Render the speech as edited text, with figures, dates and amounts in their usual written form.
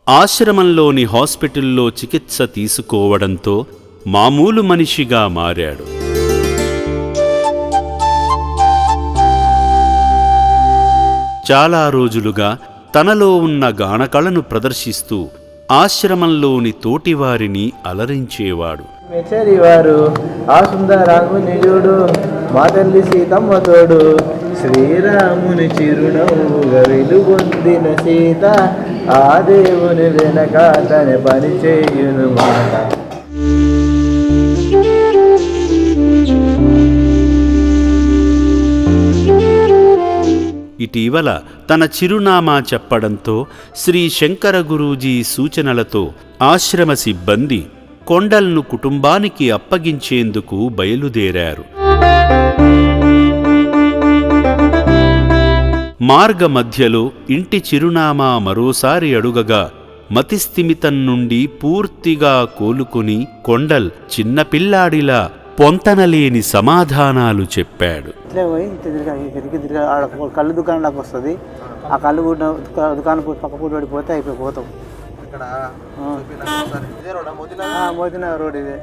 ఆశ్రమంలోని హాస్పిటల్లో చికిత్స తీసుకోవడంతో మామూలు మనిషిగా మారాడు. చాలా రోజులుగా తనలో ఉన్న గానకళను ప్రదర్శిస్తూ ఆశ్రమంలోని తోటివారిని అలరించేవాడు. మెచ్చరివారు ఆ సుందరాముని చూడు, మా తల్లి సీతమ్మ తోడు, శ్రీరాముని చిరునవ్వుగా వెలుగొందిన సీత, ఆ దేవుని వెనక తన పని చేయును మాట. ఇటీవల తన చిరునామా చెప్పడంతో శ్రీ శంకర గురూజీ సూచనలతో ఆశ్రమ సిబ్బంది కొండల్ను కుటుంబానికి అప్పగించేందుకు బయలుదేరారు. మార్గ మధ్యలో ఇంటి చిరునామా మరోసారి అడుగగా మతిస్థిమితం నుండి పూర్తిగా కోలుకుని కొండల్ చిన్నపిల్లాడిలా పొంతనలేని సమాధానాలు చెప్పాడు. కళ్ళు దుకాణంలోకి వస్తుంది, ఆ కళ్ళు దుకాణం పక్క పూట పడిపోతే అయిపోతాం. మోతినగర్ రోడ్ ఇదే.